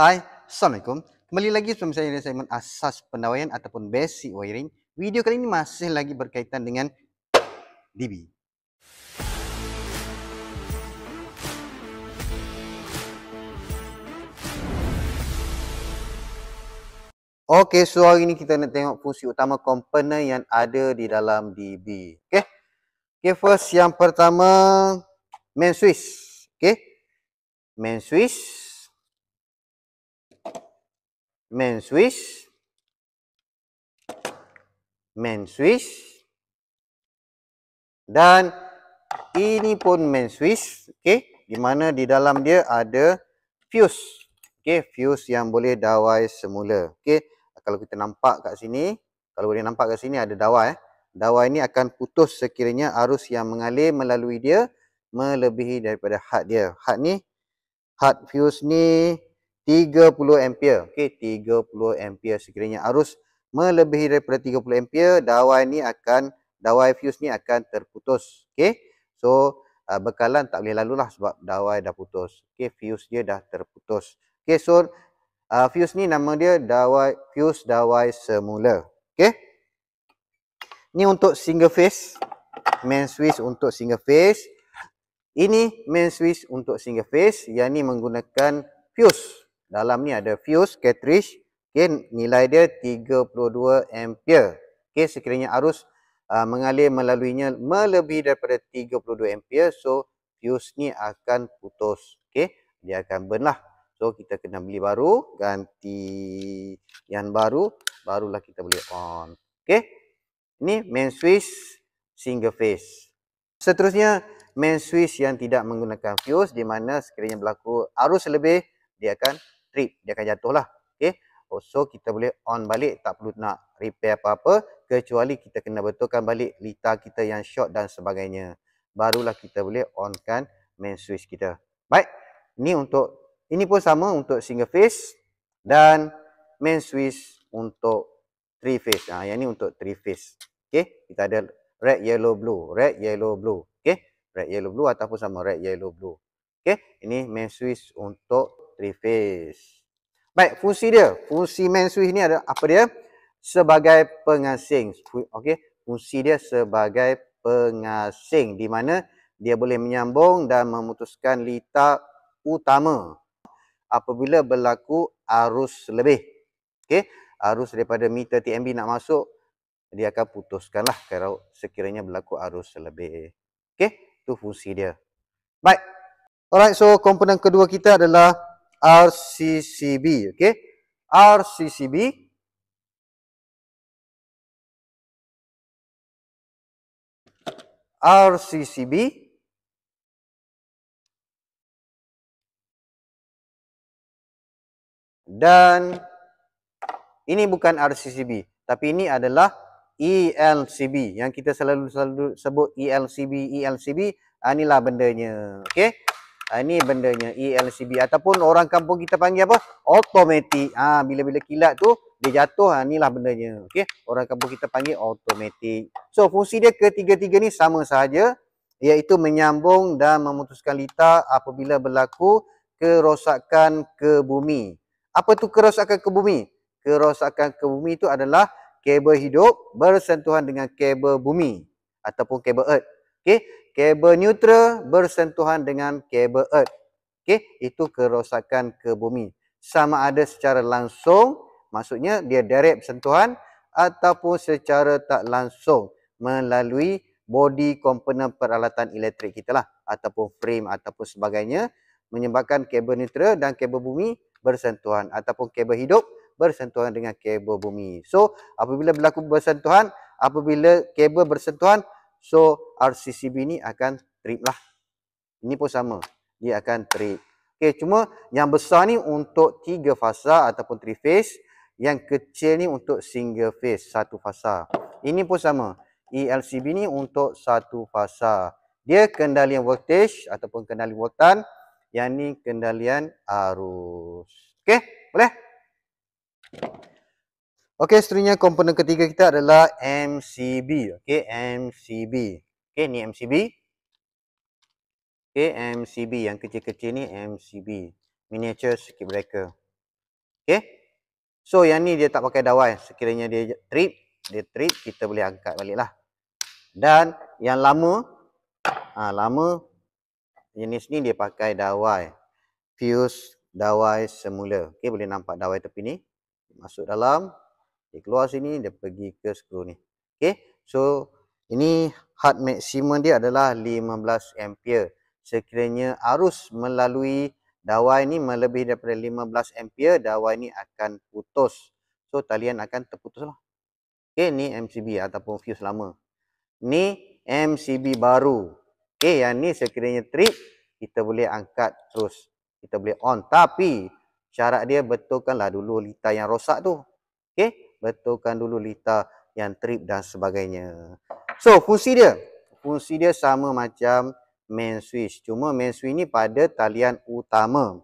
Hai, Assalamualaikum. Kembali lagi bersama saya dengan segmen asas pendawaian ataupun basic wiring. Video kali ini masih lagi berkaitan dengan DB. Okey, so hari ini kita nak tengok fungsi utama komponen yang ada di dalam DB. Okey, first yang pertama main switch. Okey. Main switch. Main switch. Main switch. Dan ini pun main switch. Okey, di mana di dalam dia ada fuse. Okey, fuse yang boleh dawai semula. Okey, kalau kita nampak kat sini, kalau boleh nampak kat sini ada dawai. Dawai ini akan putus sekiranya arus yang mengalir melalui dia melebihi daripada had dia. Had fuse ni 30 ampere. Okey, 30 ampere sekiranya arus melebihi daripada 30 ampere, dawai fuse ni akan terputus. Okey. So, bekalan tak boleh lalulah sebab dawai dah putus. Okey, fuse dia dah terputus. Okey, so fuse ni nama dia fuse dawai semula. Okey. Ni untuk single phase. Main switch untuk single phase. Ini main switch untuk single phase. Yang ni menggunakan fuse. Dalam ni ada fuse cartridge. Okey, nilai dia 32 ampere. Okey, sekiranya arus mengalir melaluinya melebihi daripada 32 ampere, so fuse ni akan putus. Okey, dia akan burn lah. So kita kena beli baru, ganti yang baru, barulah kita boleh on. Okey. Ini main switch single phase. Seterusnya main switch yang tidak menggunakan fuse, di mana sekiranya berlaku arus lebih, dia akan trip, dia akan jatuh lah. Okey. So kita boleh on balik, tak perlu nak repair apa-apa, kecuali kita kena betulkan balik litar kita yang short dan sebagainya. Barulah kita boleh onkan main switch kita. Baik, ini pun sama untuk single phase dan main switch untuk three phase. Yang ni untuk three phase. Okey, kita ada red, yellow, blue, red, yellow, blue. Okey, red, yellow, blue ataupun sama red, yellow, blue. Okey, ini main switch untuk three phase. Baik, fungsi main switch ni ada apa dia? Sebagai pengasing. Okey, fungsi dia sebagai pengasing, di mana dia boleh menyambung dan memutuskan litar utama apabila berlaku arus lebih. Okey, arus daripada meter TMB nak masuk, dia akan putuskanlah kalau sekiranya berlaku arus lebih. Okey, itu fungsi dia. Baik. Alright, so komponen kedua kita adalah RCCB. Okey. RCCB dan ini bukan RCCB, tapi ini adalah ELCB. Yang kita selalu sebut ELCB. Inilah bendanya. Okey. Ini bendanya ELCB ataupun orang kampung kita panggil apa? Automatic. Bila-bila kilat tu dia jatuh, inilah bendanya. Okey. Orang kampung kita panggil automatic. So fungsi dia ketiga-tiga ni sama sahaja, iaitu menyambung dan memutuskan litar apabila berlaku kerosakan ke bumi. Apa tu kerosakan ke bumi? Kerosakan ke bumi itu adalah kabel hidup bersentuhan dengan kabel bumi ataupun kabel earth. Okey, kabel neutral bersentuhan dengan kabel earth. Okey, itu kerosakan ke bumi. Sama ada secara langsung, maksudnya dia direct sentuhan, ataupun secara tak langsung melalui body komponen peralatan elektrik kita lah, ataupun frame ataupun sebagainya, menyebabkan kabel neutral dan kabel bumi bersentuhan, ataupun kabel hidup bersentuhan dengan kabel bumi. So, apabila kabel bersentuhan, so RCCB ni akan trip lah. Ini pun sama, dia akan trip. Okey, cuma yang besar ni untuk 3 fasa ataupun 3 phase, yang kecil ni untuk single phase, 1 fasa. Ini pun sama, ELCB ni untuk 1 fasa. Dia kendalian voltage ataupun kendalian voltan, yang ni kendalian arus. Okey, boleh? Okey, seterusnya komponen ketiga kita adalah MCB. Okey, MCB. Okey, ni MCB. Okey, MCB yang kecil-kecil ni MCB. Miniature circuit breaker. Okey. So yang ni dia tak pakai dawai. Sekiranya dia trip, kita boleh angkat baliklah. Dan yang lama, lama jenis ni dia pakai dawai. Fuse dawai semula. Okey, boleh nampak dawai tepi ni. Masuk dalam, dia keluar sini, dia pergi ke skru ni. Okey. So ini had maksimum dia adalah 15 ampere. Sekiranya arus melalui dawai ni melebihi daripada 15 ampere, dawai ni akan putus. So talian akan terputus lah. Okey, ni MCB ataupun fuse lama. Ni MCB baru. Okey, yang ni sekiranya trip, kita boleh angkat terus. Kita boleh on. Tapi syarat dia betulkanlah dulu litar yang rosak tu. Okey, betulkan dulu litar yang trip dan sebagainya. So, fungsi dia sama macam main switch. Cuma main switch ni pada talian utama.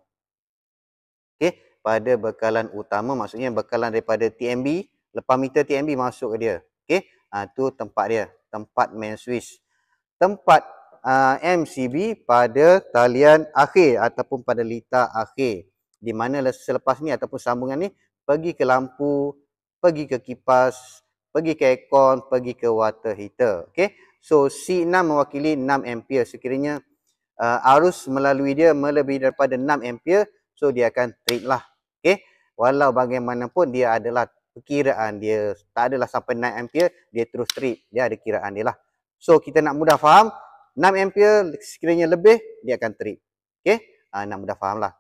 Okey, pada bekalan utama, maksudnya bekalan daripada TMB, lepas meter TMB masuk ke dia. Okey, tu tempat dia, tempat main switch. Tempat MCB pada talian akhir ataupun pada litar akhir. Di mana selepas ni ataupun sambungan ni pergi ke lampu, pergi ke kipas, pergi ke aircon, pergi ke water heater. Okey. So C6 mewakili 6 ampere. Sekiranya arus melalui dia melebihi daripada 6 ampere, so dia akan trip lah. Okey. Walau bagaimanapun dia adalah perkiraan dia, tak adalah sampai 9 ampere dia terus trip. Dia ada kiraan dia lah. So kita nak mudah faham, 6 ampere sekiranya lebih dia akan trip. Okey. Nak mudah faham lah.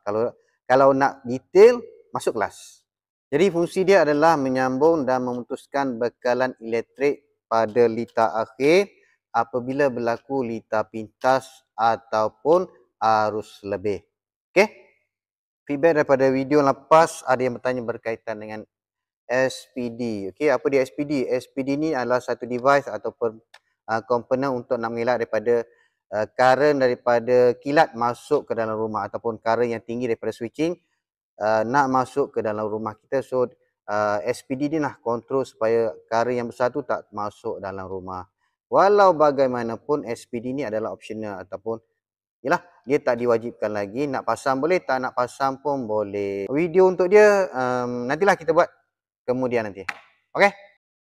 Kalau nak detail, masuk kelas. Jadi fungsi dia adalah menyambung dan memutuskan bekalan elektrik pada litar akhir apabila berlaku litar pintas ataupun arus lebih. Okey. Feedback daripada video lepas ada yang bertanya berkaitan dengan SPD. Okey, apa dia SPD? SPD ni adalah satu device ataupun komponen untuk nak mengelak daripada current daripada kilat masuk ke dalam rumah ataupun current yang tinggi daripada switching nak masuk ke dalam rumah kita. So SPD ni lah kontrol supaya current yang besar tu tak masuk dalam rumah. Walau bagaimanapun SPD ni adalah optional ataupun yalah, dia tak diwajibkan lagi. Nak pasang boleh, tak nak pasang pun boleh. Video untuk dia nantilah kita buat kemudian nanti. Okey?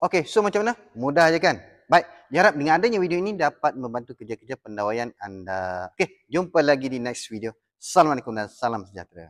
Okey, so macam mana? Mudah je kan? Baik, diharap dengan adanya video ini dapat membantu kerja-kerja pendawaian anda. Okey, jumpa lagi di next video. Assalamualaikum dan salam sejahtera.